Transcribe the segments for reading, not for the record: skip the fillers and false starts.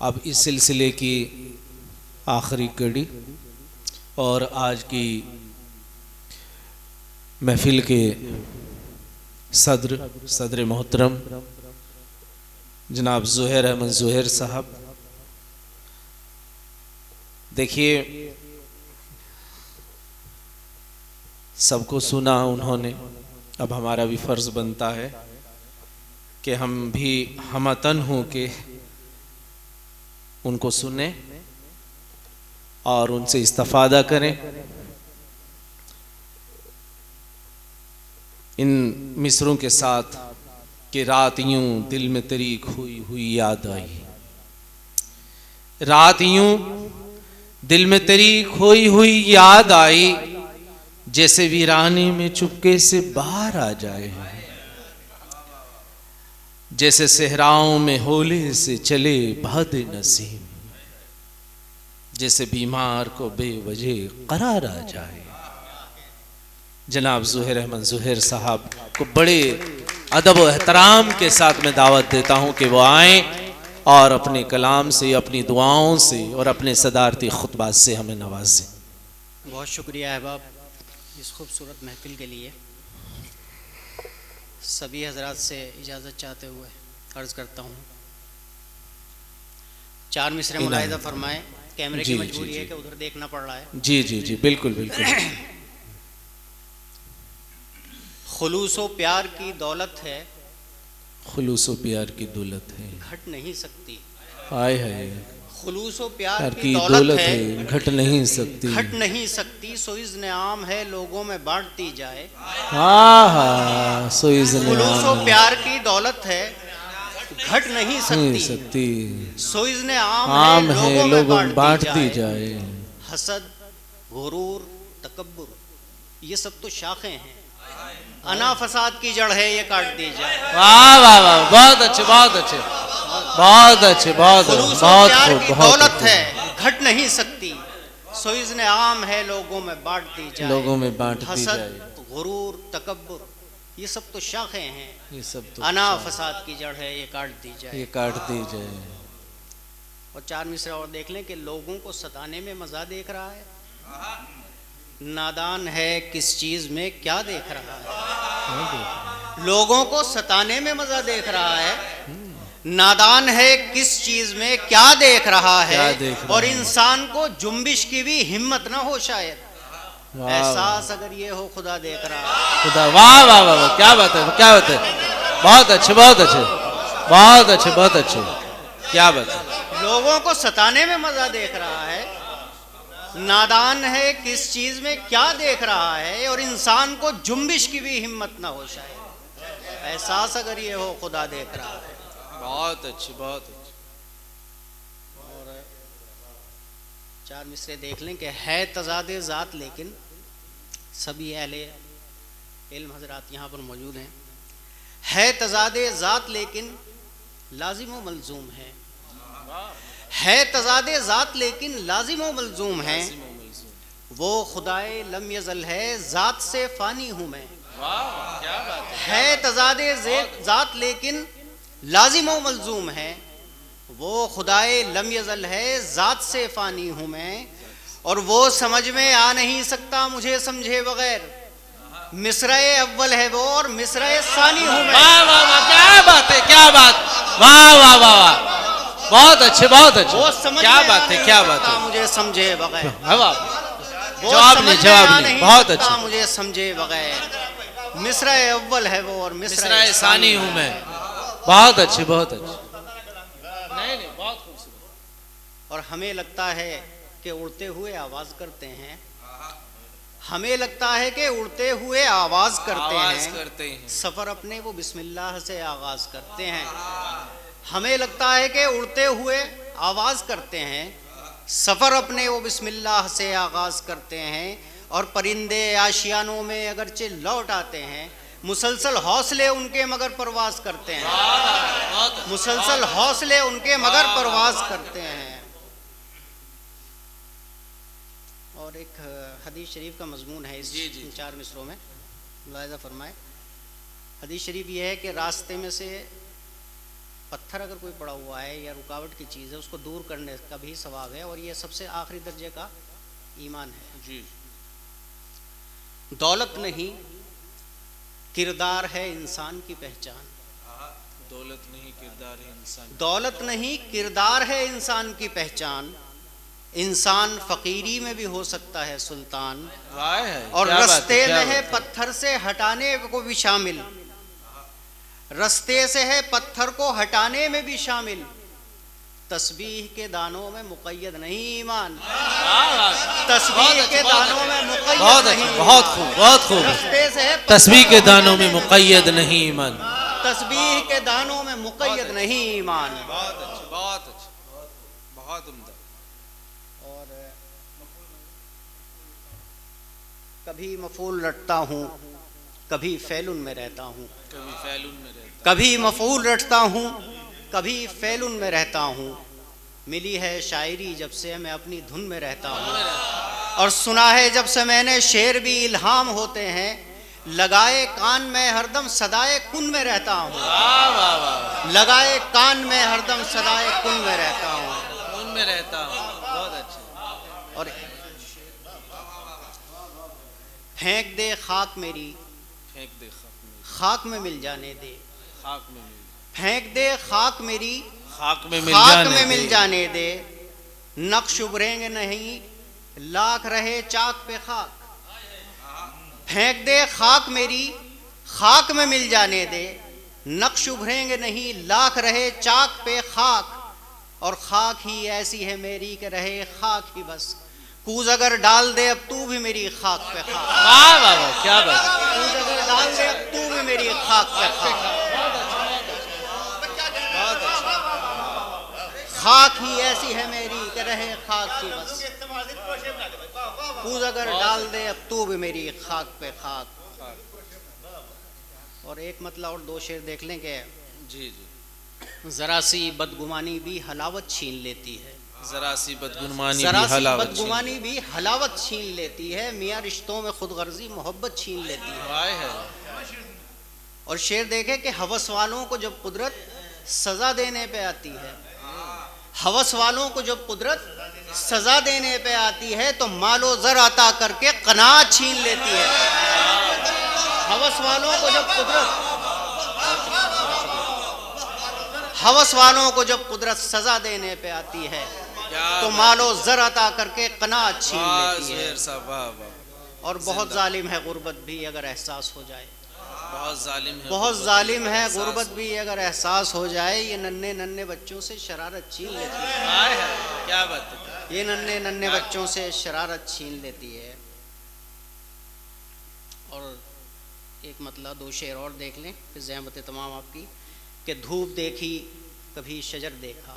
اب اس سلسلے کی آخری کڑی اور آج کی محفل کے صدر محترم جناب زہیر احمد زہیر صاحب، دیکھیے سب کو سنا انہوں نے، اب ہمارا بھی فرض بنتا ہے کہ ہم بھی ہمتن ہوں کہ ان کو سنیں اور ان سے استفادہ کریں۔ ان مصروں کے ساتھ کہ رات یوں دل میں تیری کھوئی ہوئی یاد آئی، رات یوں دل میں تیری کھوئی ہوئی یاد آئی، جیسے ویرانے میں چپکے سے باہر آ جائے، جیسے صحراؤں میں ہولے سے چلے باد نسیم، جیسے بیمار کو بے وجہ قرار آ جائے۔ جناب زہیر احمد زہیر صاحب کو بڑے ادب و احترام کے ساتھ میں دعوت دیتا ہوں کہ وہ آئیں اور اپنے کلام سے، اپنی دعاؤں سے اور اپنے صدارتی خطبات سے ہمیں نوازیں۔ بہت شکریہ احباب اس خوبصورت محفل کے لیے۔ سبھی حضرات سے اجازت چاہتے ہوئے عرض کرتا ہوں، 4 مصرے ملاحظہ فرمائیں، کیمرے کی مجبوری ہے کہ ادھر دیکھنا پڑ رہا ہے۔ جی بالکل بالکل۔ خلوص و پیار کی دولت ہے، خلوص و پیار کی دولت ہے، گھٹ نہیں سکتی۔ ہائے ہائے، خلوص و پیار پیار کی کی دولت ہے، گھٹ نہیں سکتی، گھٹ نہیں سکتی، سو اذن عام ہے لوگوں میں بانٹتی جائے۔ ہاں سو اذن خلوص و عام پیار کی دولت ہے، گھٹ نہیں نہیں سکتی، سکتی، سو اذن عام عام ہے ہے لوگوں لوگوں میں بانٹتی جائے۔ حسد، غرور، تکبر، یہ سب تو شاخیں ہیں، انا فساد کی جڑ ہے، یہ کاٹ دی جائے۔ واہ واہ واہ، بہت اچھے بہت اچھے بہت اچھے، بہت خلوص و بہت پیار خوب، کی بہت دولت خوب۔ ہے، گھٹ نہیں سکتی، سو اذن عام ہے لوگوں میں بانٹ دی جائے۔ لوگوں میں بانٹتی حسد، جائے، غرور، تکبر، یہ سب تو شاخیں ہیں، یہ سب تو انا فساد کی جڑ ہے، یہ کاٹ دی جائے۔ یہ کاٹ دی جائے۔ اور 4 مصرے اور دیکھ لیں کہ لوگوں کو ستانے میں مزہ دیکھ رہا ہے، نادان ہے کس چیز میں کیا دیکھ رہا ہے۔ لوگوں کو ستانے میں مزہ دیکھ رہا ہے، نادان ہے کس چیز میں کیا دیکھ رہا ہے، اور انسان کو جنبش کی بھی ہمت نہ ہو شاید، احساس اگر یہ ہو خدا دیکھ رہا ہے۔ خدا، واہ واہ واہ، کیا بات ہے کیا بات ہے، بہت اچھے بہت اچھے بہت اچھے بہت اچھے، کیا بات ہے۔ لوگوں کو ستانے میں مزہ دیکھ رہا ہے، نادان ہے کس چیز میں کیا دیکھ رہا ہے، اور انسان کو جنبش کی بھی ہمت نہ ہو شاید، احساس اگر یہ ہو خدا دیکھ رہا ہے۔ بہت اچھے بہت اچھے۔ اور 4 مصرے دیکھ لیں کہ ہے تضاد ذات، لیکن سبھی اہل علم حضرات یہاں پر موجود ہیں، ہے تضاد ذات لیکن لازم و ملزوم ہے، ہے تضاد ذات لیکن لازم و ملزوم ہے، وہ خدائے لم یزل ہے ذات سے فانی ہوں میں۔ ہے تضاد ذات لیکن لازم و ملزوم ہے، وہ خدائے لم یزل ہے ذات سے فانی ہوں میں، اور وہ سمجھ میں آ نہیں سکتا مجھے سمجھے بغیر، مصرعِ اول ہے وہ اور مصرعِ ثانی ہوں میں۔ واہ واہ واہ، کیا بات ہے کیا بات، واہ واہ واہ، بہت اچھے بہت اچھے، وہ سمجھ کیا میں بات ہے آ کیا نہیں بات سکتا ہے، مجھے سمجھے بغیر، جواب نہیں بہت اچھے، مجھے سمجھے بغیر، مصرعِ اول ہے وہ اور مصرعِ ثانی ہوں میں، بہت اچھے بہت اچھے، نہیں نہیں بہت خوبصورت۔ اور ہمیں لگتا ہے کہ اڑتے ہوئے آواز کرتے ہیں، ہمیں لگتا ہے کہ اڑتے ہوئے آواز کرتے ہیں، سفر اپنے وہ بسم اللہ سے آغاز کرتے ہیں۔ ہمیں لگتا ہے کہ اڑتے ہوئے آواز کرتے ہیں، سفر اپنے وہ بسم اللہ سے آغاز کرتے ہیں، اور پرندے آشیانوں میں اگرچہ لوٹ آتے ہیں، مسلسل حوصلے ان کے مگر پرواز کرتے ہیں، مسلسل حوصلے ان کے مگر پرواز کرتے ہیں۔ اور ایک حدیث شریف کا مضمون ہے اس 4 مصروں میں، ملاحظہ فرمائے۔ حدیث شریف یہ ہے کہ راستے میں سے پتھر اگر کوئی پڑا ہوا ہے یا رکاوٹ کی چیز ہے اس کو دور کرنے کا بھی ثواب ہے، اور یہ سب سے آخری درجے کا ایمان ہے۔ جی دولت نہیں کردار ہے انسان کی پہچان، دولت نہیں کردار ہے انسان، دولت نہیں کردار ہے انسان کی پہچان، انسان فقیری میں بھی ہو سکتا ہے سلطان، اور رستے میں ہے پتھر سے ہٹانے کو بھی شامل، رستے سے ہے پتھر کو ہٹانے میں بھی شامل، تسبیح کے دانوں میں مقید نہیں ایمان، تسبیح کے دانوں میں مقید نہیں، بہت خوب بہت خوب، رستے سے ہے تسبیح کے دانوں میں مقید نہیں ایمان، تسبیح کے دانوں میں مقید نہیں ایمان۔ بہت اچھا بہت اچھا بہت عمدہ۔ اور کبھی مفعول رٹتا ہوں کبھی فعلن میں رہتا ہوں، کبھی فعلن میں رہتا، کبھی مفعول رٹتا ہوں کبھی فعلن میں رہتا ہوں، ملی ہے شاعری جب سے میں اپنی دھن میں رہتا ہوں، اور سنا ہے جب سے میں نے شعر بھی الہام ہوتے ہیں، لگائے کان میں ہر دم صدائے کن میں رہتا ہوں، لگائے کان میں ہر دم صدائے کن میں رہتا ہوں، ان میں رہتا ہوں، بہت اچھا۔ اور پھینک دے خاک میری پھینک دے خاک میں، خاک میں مل جانے دے، خاک میں مل، پھینک دے خاک میری خاک میں مل خاک جانے میں مل دے، جانے دے، نقش ابھریں گے نہیں لاکھ رہے چاک پہ خاک، پھینک دے خاک میری خاک میں مل جانے دے، نقش ابھریں گے نہیں لاکھ رہے چاک پہ خاک، اور خاک ہی ایسی ہے میری کہ رہے خاک ہی بس، کوز اگر ڈال دے اب تو بھی میری خاک پہ خاک، واہ واہ واہ کیا بات، کوز اگر ڈال دے اب تو بھی میری خاک پہ خاک، خاک ہی ایسی ہے میری کہ رہے خاک ہی بس، کوز اگر ڈال دے اب تو بھی میری خاک پہ خاک۔ اور ایک مطلب اور دو شعر دیکھ لیں کہ جی جی، ذرا سی بدگمانی بھی حلاوت چھین لیتی ہے، ذرا سی بدگمانی ذرا بھی سی حلاوت بدگمانی بھی حلاوت چھین لیتی ہے، میاں رشتوں میں خود غرضی محبت چھین لیتی ہے، وائے ہے، اور شعر دیکھیں کہ ہوس والوں کو جب قدرت سزا دینے پہ آتی ہے، ہوس والوں کو جب قدرت سزا دینے پہ آتی ہے تو مال و زر عطا کر کے قناعت چھین لیتی ہے، ہوس والوں کو جب قدرت ہوس والوں کو جب قدرت سزا دینے پہ آتی ہے تو مال و زر عطا کر کے قناعت چھین لیتی ہے، اور بہت ظالم ہے غربت بھی اگر احساس ہو جائے، بہت ظالم ہے، بہت ظالم ہے غربت بھی اگر احساس ہو جائے، یہ ننھے ننھے بچوں سے شرارت چھین لیتی ہے، کیا بات ہے، یہ ننھے ننھے بچوں سے شرارت چھین لیتی ہے۔ اور ایک مطلب دو شعر اور دیکھ لیں پھر زحمت تمام آپ کی، کہ دھوپ دیکھی کبھی شجر دیکھا،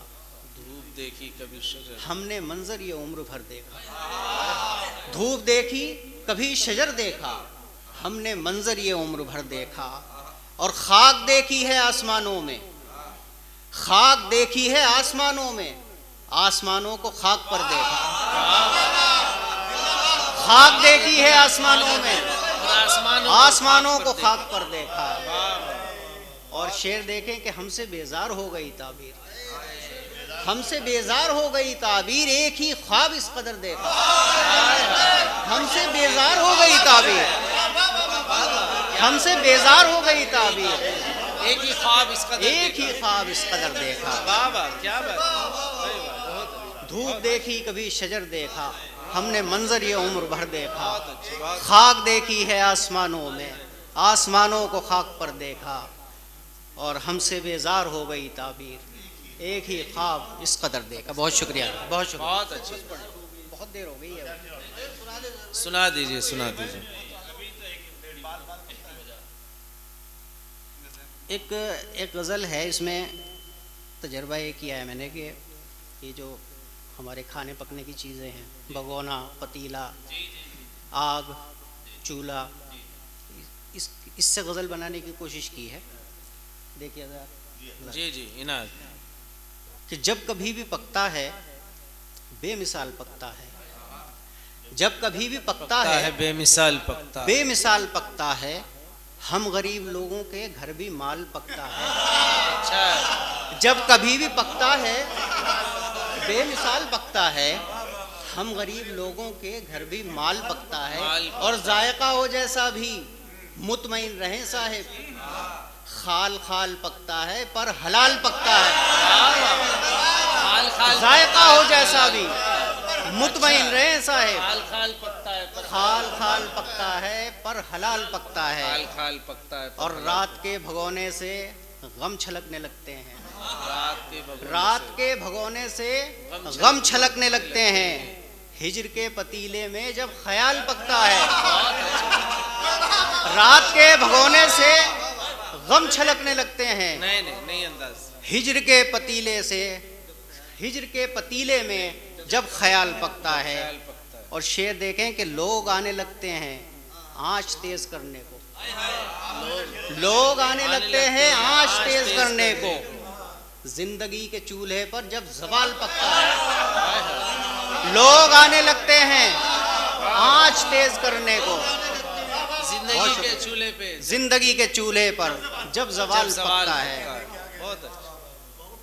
دھوپ دیکھی کبھی شجر، ہم نے منظر یہ عمر بھر دیکھا، دھوپ دیکھی کبھی شجر دیکھا، ہم نے منظر یہ عمر بھر دیکھا، اور خاک دیکھی ہے آسمانوں میں، خاک دیکھی ہے آسمانوں میں، آسمانوں کو خاک پر دیکھا، خاک دیکھی ہے آسمانوں میں، آسمانوں کو خاک پر دیکھا، اور شعر دیکھیں کہ ہم سے بیزار ہو گئی تعبیر، ہم سے بیزار ہو گئی تعبیر، ایک ہی خواب اس قدر دیکھا، ہم سے بیزار ہو گئی تعبیر، ہم سے بیزار ہو گئی تعبیر، ایک ہی خواب اس قدر، ایک ہی خواب اس قدر دیکھا، بابا کیا بات، دھوپ دیکھی کبھی شجر دیکھا، ہم نے منظر یہ عمر بھر دیکھا، خاک دیکھی ہے آسمانوں میں، آسمانوں کو خاک پر دیکھا، اور ہم سے بیزار ہو گئی تعبیر، ایک ہی خواب اس قدر دیکھا۔ بہت شکریہ، بہت شکریہ، بہت اچھا، بہت دیر ہو گئی ہے، سنا دیجئے سنا دیجئے۔ ایک غزل ہے، اس میں تجربہ یہ کیا ہے میں نے کہ یہ جو ہمارے کھانے پکنے کی چیزیں ہیں، بگونا، پتیلا، آگ، چولہا، اس سے غزل بنانے کی کوشش کی ہے، دیکھیے ذرا، جی جی عنایت، کہ جب کبھی بھی پکتا ہے بے مثال پکتا ہے، جب کبھی بھی پکتا ہے بے مثال پکتا ہے، بے مثال پکتا ہے، ہم غریب لوگوں کے گھر بھی مال پکتا ہے، اچھا جب کبھی بھی پکتا ہے بے مثال پکتا ہے، ہم غریب لوگوں کے گھر بھی مال پکتا ہے، اور ذائقہ ہو جیسا بھی مطمئن رہیں صاحب، خال خال پکتا ہے پر حلال پکتا ہے، ذائقہ ہو جیسا بھی مطمئن رہیں صاحب، خال خال پکتا ہے خال خال پکتا ہے پر حلال پکتا ہے، خال خال پکتا ہے اور رات کے بھگونے سے غم چھلکنے لگتے ہیں، رات کے بھگونے سے غم چھلکنے لگتے ہیں، ہجر کے پتیلے میں جب خیال پکتا ہے، رات کے بھگونے سے غم چھلکنے لگتے ہیں، نہیں انداز، ہجر کے پتیلے میں جب خیال پکتا ہے، اور شعر دیکھیں کہ لوگ آنے لگتے ہیں آنچ تیز کرنے کو، لوگ آنے لگتے ہیں آنچ تیز کرنے کو، زندگی کے چولہے پر جب زوال پکتا ہے، لوگ آنے لگتے ہیں آنچ تیز کرنے کو، زندگی کے چولہے پہ، زندگی کے چولہے پر جب زوال پکتا ہے، بہت اچھا،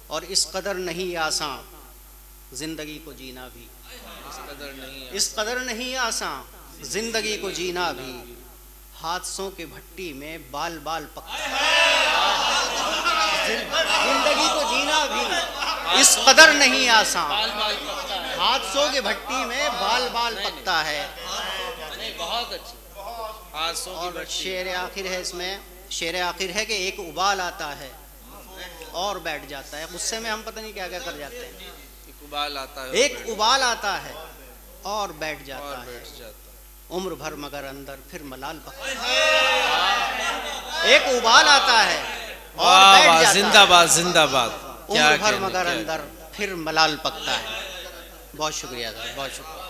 اور اس قدر نہیں آسان زندگی کو جینا بھی، اس قدر نہیں آسان زندگی کو جینا بھی، حادثوں کے بھٹی میں بال بال پکتا ہے، زندگی کو جینا بھی اس قدر نہیں آسان، حادثوں کے بھٹی میں بال بال پکتا ہے، بہت اچھا، اور شعر آخر ہے اس میں، شعر آخر ہے کہ ایک ابال آتا ہے اور بیٹھ جاتا ہے، غصے میں ہم پتہ نہیں کیا کیا کر جاتے ہیں، ایک ابال آتا ہے اور بیٹھ جاتا ہے، عمر بھر مگر اندر پھر ملال پکتا ہے، ایک ابال آتا ہے اور بیٹھ جاتا ہے، زندہ باد زندہ باد، عمر بھر مگر اندر پھر ملال پکتا ہے۔ بہت شکریہ، بہت شکریہ۔